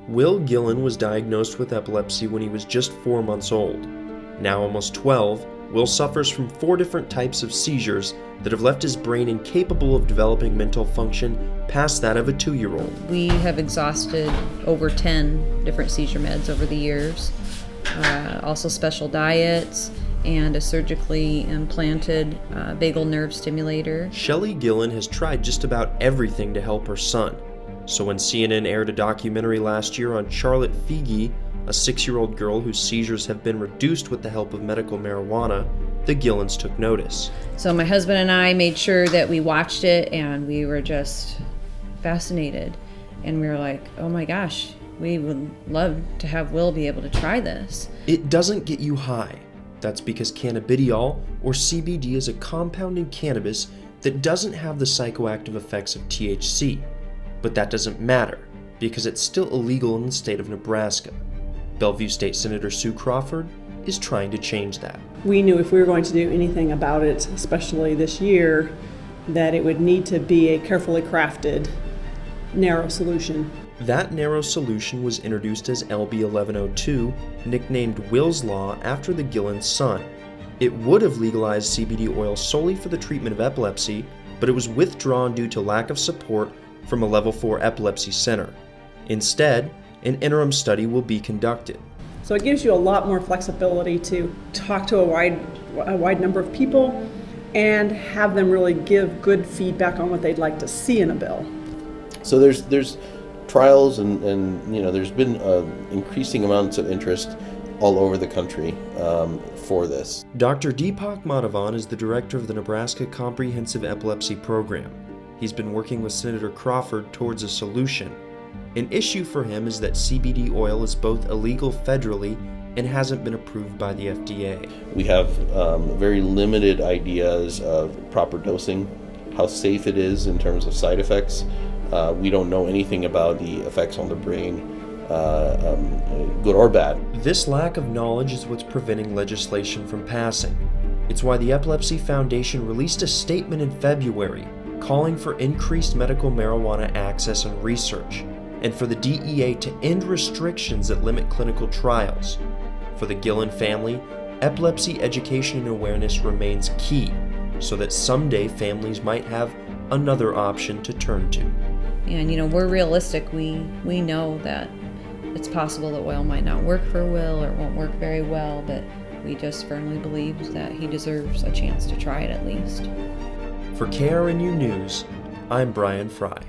Will Gillen was diagnosed with epilepsy when he was just 4 months old. Now almost 12, Will suffers from 4 different types of seizures that have left his brain incapable of developing mental function past that of a 2-year-old. We have exhausted over 10 different seizure meds over the years, also special diets, and a surgically implanted vagal nerve stimulator. Shelley Gillen has tried just about everything to help her son. So when CNN aired a documentary last year on Charlotte Figi, a 6-year-old girl whose seizures have been reduced with the help of medical marijuana, the Gillens took notice. So my husband and I made sure that we watched it, and we were just fascinated. And we were like, oh my gosh, we would love to have Will be able to try this. It doesn't get you high. That's because cannabidiol, or CBD, is a compound in cannabis that doesn't have the psychoactive effects of THC. But that doesn't matter, because it's still illegal in the state of Nebraska. Bellevue State Senator Sue Crawford is trying to change that. We knew if we were going to do anything about it, especially this year, that it would need to be a carefully crafted, narrow solution. That narrow solution was introduced as LB 1102, nicknamed Will's Law after the Gillen's son. It would have legalized CBD oil solely for the treatment of epilepsy, but it was withdrawn due to lack of support from a Level 4 epilepsy center. Instead, an interim study will be conducted. So it gives you a lot more flexibility to talk to a wide number of people and have them really give good feedback on what they'd like to see in a bill. So there's trials and there's been increasing amounts of interest all over the country for this. Dr. Deepak Madhavan is the director of the Nebraska Comprehensive Epilepsy Program. He's been working with Senator Crawford towards a solution. An issue for him is that CBD oil is both illegal federally and hasn't been approved by the FDA. We have very limited ideas of proper dosing, how safe it is in terms of side effects. We don't know anything about the effects on the brain, good or bad. This lack of knowledge is what's preventing legislation from passing. It's why the Epilepsy Foundation released a statement in February calling for increased medical marijuana access and research, and for the DEA to end restrictions that limit clinical trials. For the Gillen family, epilepsy education and awareness remains key, so that someday families might have another option to turn to. And we're realistic. We know that it's possible that oil might not work for Will or it won't work very well, but we just firmly believe that he deserves a chance to try it at least. For KRNU News, I'm Brian Fry.